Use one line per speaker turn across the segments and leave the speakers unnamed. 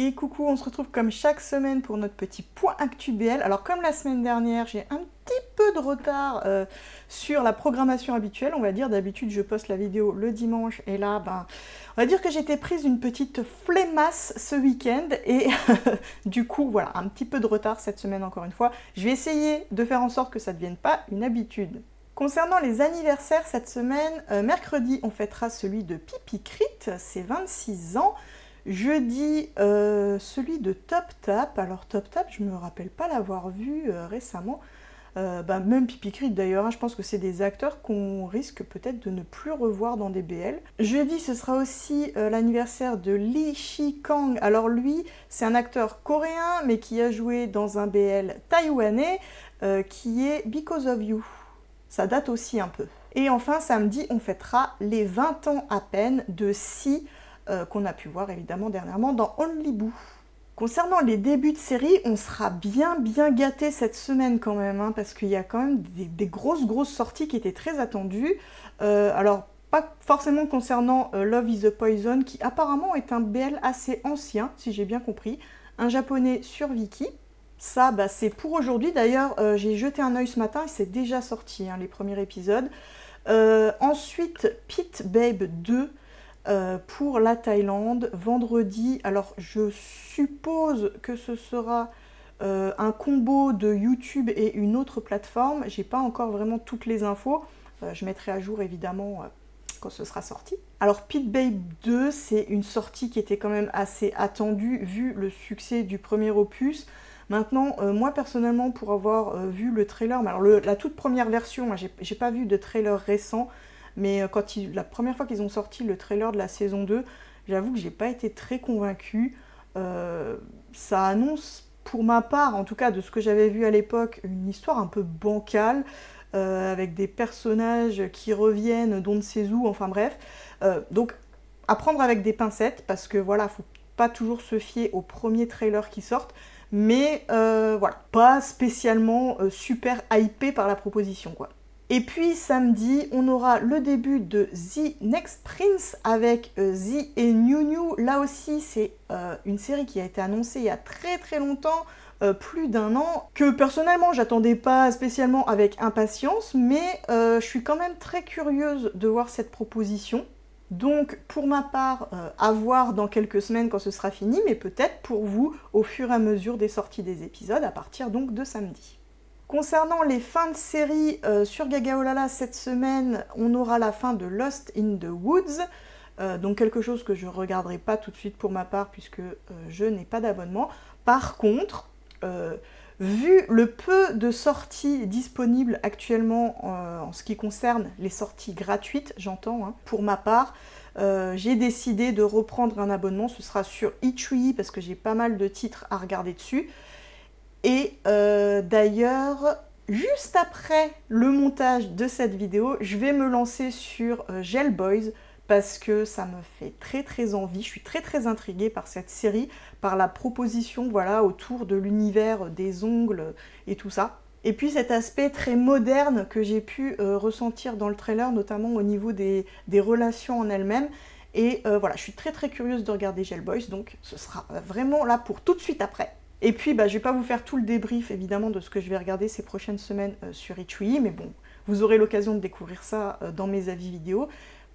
Et coucou, on se retrouve comme chaque semaine pour notre petit point actu BL. Alors comme la semaine dernière, j'ai un petit peu de retard sur la programmation habituelle, on va dire. D'habitude, je poste la vidéo le dimanche et là, on va dire que j'étais prise une petite flemmasse ce week-end et du coup, voilà, un petit peu de retard cette semaine encore une fois. Je vais essayer de faire en sorte que ça ne devienne pas une habitude. Concernant les anniversaires cette semaine, mercredi, on fêtera celui de Pipi Crit, c'est 26 ans. Jeudi, celui de Top Tap. Alors Top Tap, je me rappelle pas l'avoir vu récemment. Même Pipi Crit d'ailleurs, je pense que c'est des acteurs qu'on risque peut-être de ne plus revoir dans des BL. Jeudi, ce sera aussi l'anniversaire de Lee Shi-kang. Alors lui, c'est un acteur coréen, mais qui a joué dans un BL taïwanais, qui est Because of You. Ça date aussi un peu. Et enfin, samedi, on fêtera les 20 ans à peine de Si, qu'on a pu voir évidemment dernièrement dans Only Boo. Concernant les débuts de série, on sera bien gâtés cette semaine quand même, hein, parce qu'il y a quand même des grosses sorties qui étaient très attendues. Alors, pas forcément concernant Love is a Poison, qui apparemment est un BL assez ancien, si j'ai bien compris, un japonais sur Viki. Ça, c'est pour aujourd'hui. D'ailleurs, j'ai jeté un œil ce matin et c'est déjà sorti, hein, les premiers épisodes. Ensuite, Pit Babe 2, pour la Thaïlande, vendredi. Alors je suppose que ce sera un combo de YouTube et une autre plateforme. J'ai pas encore vraiment toutes les infos. Je mettrai à jour évidemment quand ce sera sorti. Alors Pit Babe 2, c'est une sortie qui était quand même assez attendue vu le succès du premier opus. Maintenant, moi personnellement, pour avoir vu le trailer, alors la toute première version, hein, j'ai pas vu de trailer récent, mais la première fois qu'ils ont sorti le trailer de la saison 2, j'avoue que j'ai pas été très convaincue. Ça annonce, pour ma part, en tout cas de ce que j'avais vu à l'époque, une histoire un peu bancale, avec des personnages qui reviennent d'on ne sait où, enfin bref. Donc, à prendre avec des pincettes, parce que voilà, faut pas toujours se fier aux premiers trailers qui sortent, mais voilà, pas spécialement super hypé par la proposition, quoi. Et puis samedi, on aura le début de The Next Prince avec Z et New New. Là aussi, c'est une série qui a été annoncée il y a très longtemps, plus d'1 an, que personnellement, j'attendais pas spécialement avec impatience, mais je suis quand même très curieuse de voir cette proposition. Donc, pour ma part, à voir dans quelques semaines quand ce sera fini, mais peut-être pour vous au fur et à mesure des sorties des épisodes, à partir donc de samedi. Concernant les fins de série sur Gaga Olala cette semaine, on aura la fin de Lost in the Woods, donc quelque chose que je ne regarderai pas tout de suite pour ma part puisque je n'ai pas d'abonnement. Par contre, vu le peu de sorties disponibles actuellement en ce qui concerne les sorties gratuites, j'entends, hein, pour ma part, j'ai décidé de reprendre un abonnement. Ce sera sur Itch.ly parce que j'ai pas mal de titres à regarder dessus. Et d'ailleurs, juste après le montage de cette vidéo, je vais me lancer sur Gel Boys parce que ça me fait très envie. Je suis très intriguée par cette série, par la proposition, voilà, autour de l'univers des ongles et tout ça. Et puis cet aspect très moderne que j'ai pu ressentir dans le trailer, notamment au niveau des relations en elles-mêmes. Et voilà, je suis très curieuse de regarder Gel Boys, donc ce sera vraiment là pour tout de suite après. Et puis, je vais pas vous faire tout le débrief, évidemment, de ce que je vais regarder ces prochaines semaines sur Itch.ly, mais bon, vous aurez l'occasion de découvrir ça dans mes avis vidéo.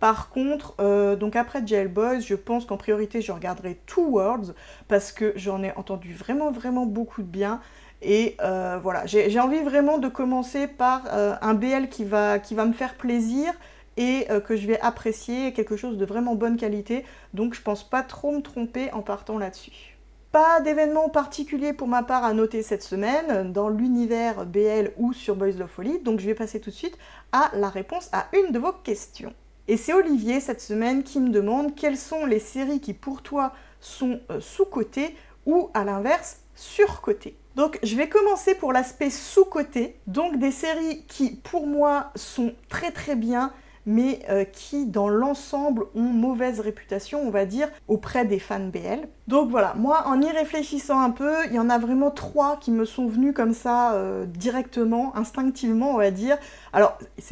Par contre, donc après Jail Boys, je pense qu'en priorité, je regarderai Two Worlds, parce que j'en ai entendu vraiment beaucoup de bien. Et voilà, j'ai envie vraiment de commencer par un BL qui va me faire plaisir, et que je vais apprécier, quelque chose de vraiment bonne qualité. Donc je pense pas trop me tromper en partant là-dessus. Pas d'événement particulier pour ma part à noter cette semaine dans l'univers BL ou sur Boys Love Folly, donc je vais passer tout de suite à la réponse à une de vos questions. Et c'est Olivier cette semaine qui me demande quelles sont les séries qui pour toi sont sous-cotées ou à l'inverse surcotées. Donc je vais commencer pour l'aspect sous-coté, donc des séries qui pour moi sont très bien, mais qui dans l'ensemble ont mauvaise réputation, on va dire, auprès des fans BL. Donc voilà, moi en y réfléchissant un peu, il y en a vraiment 3 qui me sont venus comme ça, directement, instinctivement, on va dire. Alors, il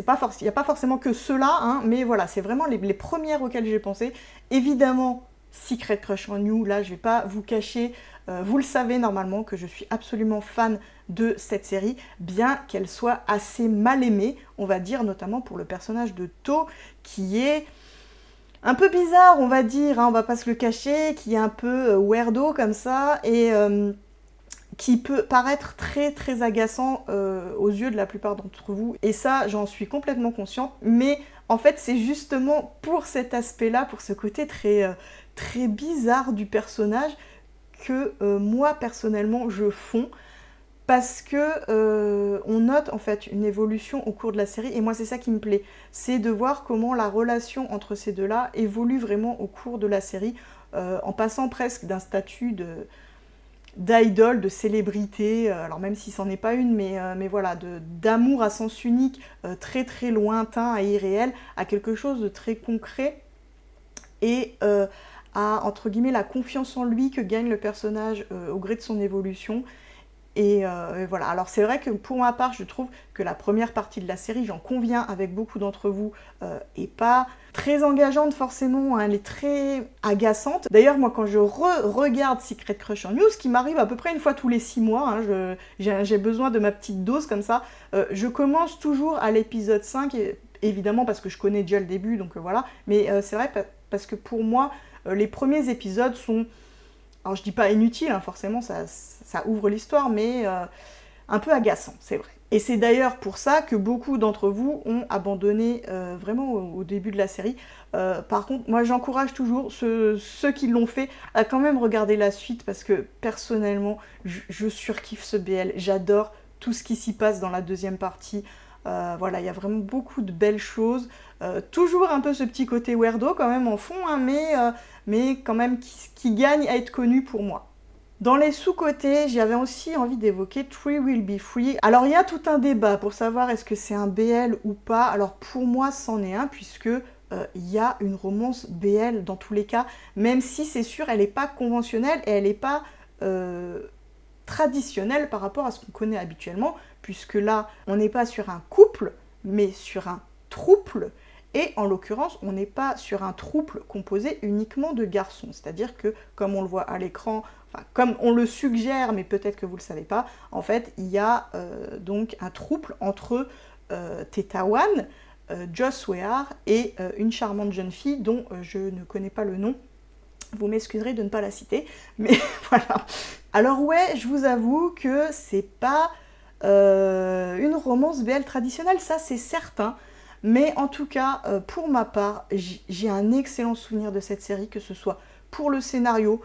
n'y a pas forcément que ceux-là, hein, mais voilà, c'est vraiment les premières auxquelles j'ai pensé. Évidemment, Secret Crush on You, là je vais pas vous cacher, vous le savez normalement que je suis absolument fan de cette série, bien qu'elle soit assez mal aimée, on va dire, notamment pour le personnage de To, qui est un peu bizarre, on va dire, hein, on va pas se le cacher, qui est un peu weirdo comme ça, et qui peut paraître très très agaçant aux yeux de la plupart d'entre vous. Et ça, j'en suis complètement consciente, mais en fait, c'est justement pour cet aspect-là, pour ce côté très, très bizarre du personnage, que moi, personnellement, je fonds. Parce que on note en fait une évolution au cours de la série, et moi c'est ça qui me plaît, c'est de voir comment la relation entre ces deux-là évolue vraiment au cours de la série, en passant presque d'un statut d'idole, de célébrité, alors même si c'en est pas une, mais voilà, d'amour à sens unique, très très lointain et irréel, à quelque chose de très concret, et à, entre guillemets, la confiance en lui que gagne le personnage au gré de son évolution. Et voilà, alors c'est vrai que pour ma part, je trouve que la première partie de la série, j'en conviens avec beaucoup d'entre vous, est pas très engageante forcément, hein, elle est très agaçante. D'ailleurs, moi quand je regarde Secret Crush on You, ce qui m'arrive à peu près une fois tous les 6 mois, hein, j'ai besoin de ma petite dose comme ça, je commence toujours à l'épisode 5, évidemment parce que je connais déjà le début, donc voilà, mais c'est vrai parce que pour moi, les premiers épisodes sont... Alors je dis pas inutile, hein, forcément ça ouvre l'histoire, mais un peu agaçant, c'est vrai. Et c'est d'ailleurs pour ça que beaucoup d'entre vous ont abandonné vraiment au début de la série. Par contre, moi j'encourage toujours ceux qui l'ont fait à quand même regarder la suite, parce que personnellement, je surkiffe ce BL, j'adore tout ce qui s'y passe dans la deuxième partie. Voilà, il y a vraiment beaucoup de belles choses. Toujours un peu ce petit côté weirdo quand même en fond, hein, mais quand même qui gagne à être connu pour moi. Dans les sous-côtés, j'avais aussi envie d'évoquer Three Will Be Free. Alors il y a tout un débat pour savoir est-ce que c'est un BL ou pas. Alors pour moi, c'en est un, puisque il y a une romance BL dans tous les cas, même si c'est sûr, elle n'est pas conventionnelle et elle n'est pas traditionnelle par rapport à ce qu'on connaît habituellement, puisque là, on n'est pas sur un couple, mais sur un trouble. Et en l'occurrence, on n'est pas sur un trouble composé uniquement de garçons. C'est-à-dire que, comme on le voit à l'écran, enfin, comme on le suggère, mais peut-être que vous ne le savez pas, en fait, il y a donc un trouble entre Tetawan, Joss Wehar et une charmante jeune fille dont je ne connais pas le nom. Vous m'excuserez de ne pas la citer, mais voilà. Alors ouais, je vous avoue que c'est pas une romance BL traditionnelle, ça c'est certain. Mais en tout cas, pour ma part, j'ai un excellent souvenir de cette série, que ce soit pour le scénario,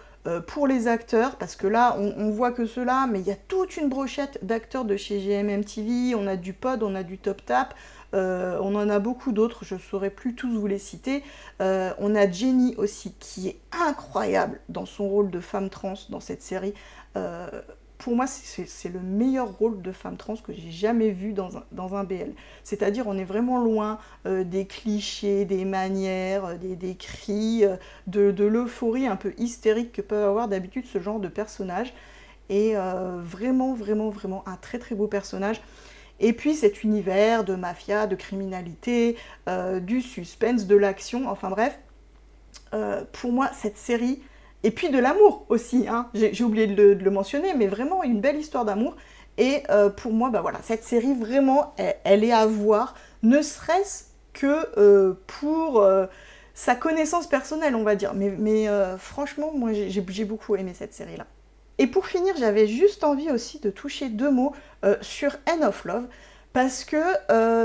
pour les acteurs, parce que là, on voit que ceux-là, mais il y a toute une brochette d'acteurs de chez GMM TV, on a du Pod, on a du Top Tap, on en a beaucoup d'autres, je ne saurais plus tous vous les citer. On a Jenny aussi, qui est incroyable dans son rôle de femme trans dans cette série. Pour moi, c'est le meilleur rôle de femme trans que j'ai jamais vu dans un BL. C'est-à-dire, on est vraiment loin des clichés, des manières, des cris, de l'euphorie un peu hystérique que peuvent avoir d'habitude ce genre de personnage. Et vraiment, vraiment, vraiment un très très beau personnage. Et puis cet univers de mafia, de criminalité, du suspense, de l'action, enfin bref. Pour moi, cette série... Et puis de l'amour aussi, hein. J'ai oublié de le mentionner, mais vraiment une belle histoire d'amour. Et pour moi, bah voilà, cette série, vraiment, elle est à voir, ne serait-ce que pour sa connaissance personnelle, on va dire. Mais franchement, moi, j'ai beaucoup aimé cette série-là. Et pour finir, j'avais juste envie aussi de toucher 2 mots sur End of Love, parce que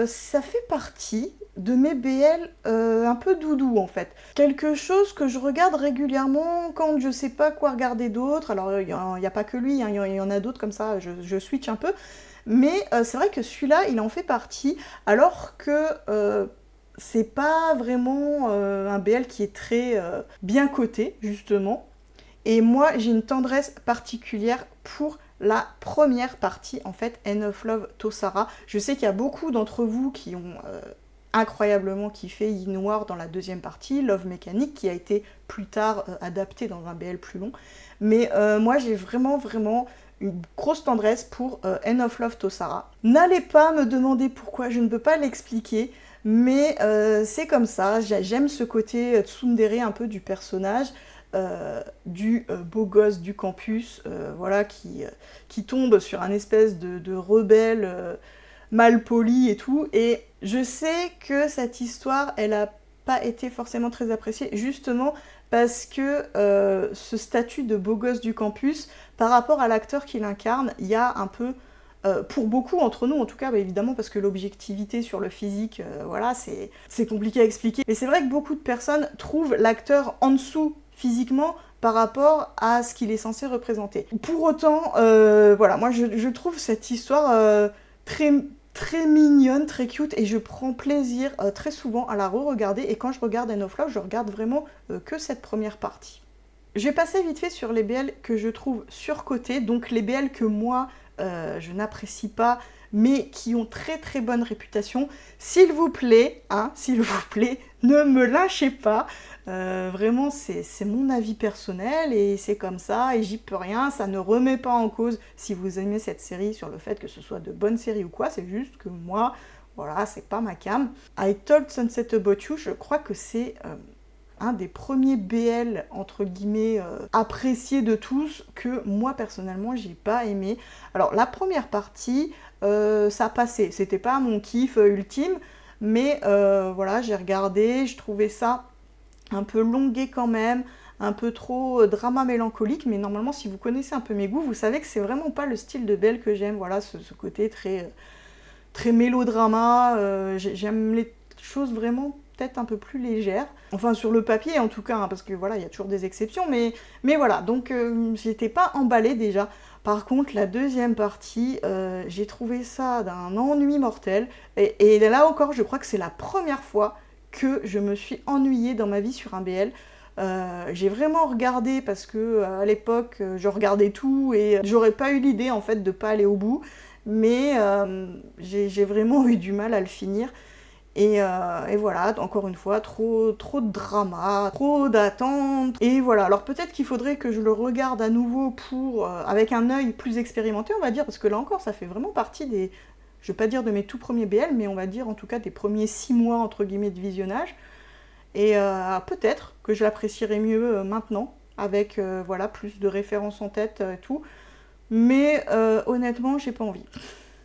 ça fait partie de mes BL un peu doudou en fait. Quelque chose que je regarde régulièrement quand je sais pas quoi regarder d'autre. Alors il n'y a pas que lui, hein, il y en a d'autres comme ça, je switch un peu. Mais c'est vrai que celui-là, il en fait partie, alors que c'est pas vraiment un BL qui est très bien coté, justement. Et moi, j'ai une tendresse particulière pour la première partie, en fait, End of Love Tosara. Je sais qu'il y a beaucoup d'entre vous qui ont incroyablement kiffé Yin Noir dans la deuxième partie, Love Mechanic, qui a été plus tard adapté dans un BL plus long. Mais moi, j'ai vraiment, vraiment une grosse tendresse pour End of Love Tosara. N'allez pas me demander pourquoi, je ne peux pas l'expliquer, mais c'est comme ça. J'aime ce côté tsundere un peu du personnage. du beau gosse du campus, voilà, qui tombe sur un espèce de rebelle mal poli et tout. Et je sais que cette histoire, elle a pas été forcément très appréciée, justement parce que ce statut de beau gosse du campus, par rapport à l'acteur qui l'incarne, il y a un peu, pour beaucoup entre nous en tout cas, bah évidemment parce que l'objectivité sur le physique, voilà, c'est compliqué à expliquer, mais c'est vrai que beaucoup de personnes trouvent l'acteur en dessous physiquement par rapport à ce qu'il est censé représenter. Pour autant, voilà, moi je trouve cette histoire très mignonne, très cute, et je prends plaisir très souvent à la re-regarder, et quand je regarde End of Love, je regarde vraiment que cette première partie. Je vais passer vite fait sur les BL que je trouve surcotés, donc les BL que moi je n'apprécie pas, mais qui ont très bonne réputation. S'il vous plaît, ne me lâchez pas. Vraiment, c'est mon avis personnel et c'est comme ça et j'y peux rien. Ça ne remet pas en cause si vous aimez cette série sur le fait que ce soit de bonnes séries ou quoi. C'est juste que moi, voilà, c'est pas ma cam. I Told Sunset About You, je crois que c'est un des premiers BL, entre guillemets, appréciés de tous, que moi, personnellement, j'ai pas aimé. Alors, la première partie, ça passait. C'était pas mon kiff ultime, mais voilà, j'ai regardé, je trouvais ça un peu longué quand même, un peu trop drama mélancolique, mais normalement, si vous connaissez un peu mes goûts, vous savez que c'est vraiment pas le style de BL que j'aime, voilà, ce côté très mélodrama, j'aime les choses vraiment peut-être un peu plus légères, enfin sur le papier en tout cas, hein, parce que voilà, il y a toujours des exceptions, mais voilà, donc j'étais pas emballée déjà. Par contre, la deuxième partie, j'ai trouvé ça d'un ennui mortel, et là encore, je crois que c'est la première fois que je me suis ennuyée dans ma vie sur un BL. J'ai vraiment regardé parce que à l'époque je regardais tout et j'aurais pas eu l'idée en fait de pas aller au bout, mais j'ai vraiment eu du mal à le finir. Et voilà, encore une fois, trop de drama, trop d'attente. Et voilà, alors peut-être qu'il faudrait que je le regarde à nouveau pour avec un œil plus expérimenté, on va dire, parce que là encore, ça fait vraiment partie des, je vais pas dire de mes tout premiers BL, mais on va dire en tout cas des premiers 6 mois entre guillemets de visionnage. Et peut-être que je l'apprécierais mieux maintenant, avec voilà, plus de références en tête et tout. Mais honnêtement, j'ai pas envie.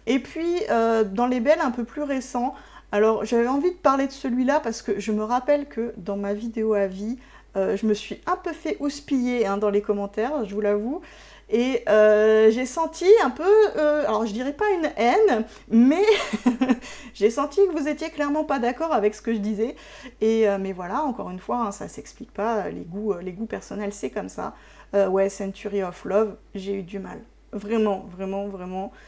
Et puis, dans les BL un peu plus récents, alors j'avais envie de parler de celui-là parce que je me rappelle que dans ma vidéo avis, je me suis un peu fait houspiller hein, dans les commentaires, je vous l'avoue. Et j'ai senti un peu, alors je dirais pas une haine, mais j'ai senti que vous étiez clairement pas d'accord avec ce que je disais. Et mais voilà, encore une fois, hein, ça s'explique pas, les goûts personnels, c'est comme ça. Ouais, Century of Love, j'ai eu du mal. Vraiment.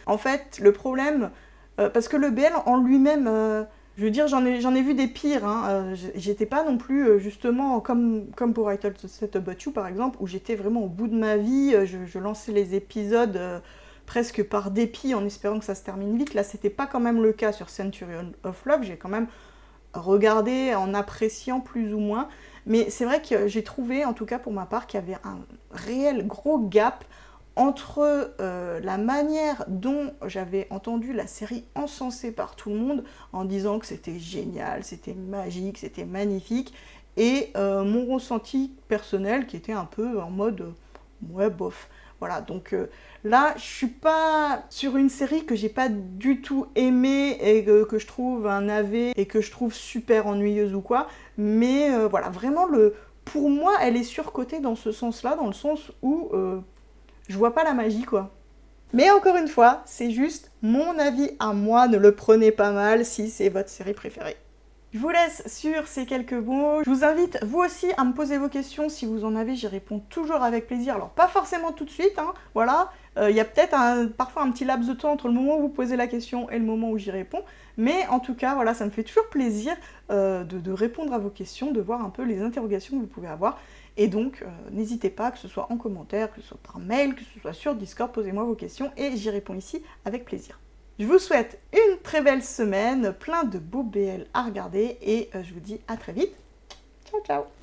En fait, le problème, parce que le BL en lui-même, je veux dire, j'en ai vu des pires, hein, j'étais pas non plus, justement, comme pour I Told Sunset About You, par exemple, où j'étais vraiment au bout de ma vie, je lançais les épisodes presque par dépit, en espérant que ça se termine vite. Là, c'était pas quand même le cas sur Century of Love, j'ai quand même regardé en appréciant plus ou moins, mais c'est vrai que j'ai trouvé, en tout cas pour ma part, qu'il y avait un réel gros gap entre la manière dont j'avais entendu la série encensée par tout le monde en disant que c'était génial, c'était magique, c'était magnifique, et mon ressenti personnel qui était un peu en mode ouais bof. Voilà, donc là je suis pas sur une série que j'ai pas du tout aimée et que je trouve un navet et que je trouve super ennuyeuse ou quoi, mais voilà, vraiment pour moi elle est surcotée dans ce sens-là, dans le sens où je vois pas la magie, quoi. Mais encore une fois, c'est juste mon avis à moi, ne le prenez pas mal si c'est votre série préférée. Je vous laisse sur ces quelques mots. Je vous invite, vous aussi, à me poser vos questions. Si vous en avez, j'y réponds toujours avec plaisir. Alors, pas forcément tout de suite, hein, voilà. Il y a peut-être parfois un petit laps de temps entre le moment où vous posez la question et le moment où j'y réponds. Mais en tout cas, voilà, ça me fait toujours plaisir de répondre à vos questions, de voir un peu les interrogations que vous pouvez avoir. Et donc, n'hésitez pas, que ce soit en commentaire, que ce soit par mail, que ce soit sur Discord, posez-moi vos questions et j'y réponds ici avec plaisir. Je vous souhaite une très belle semaine, plein de beaux BL à regarder et je vous dis à très vite. Ciao, ciao!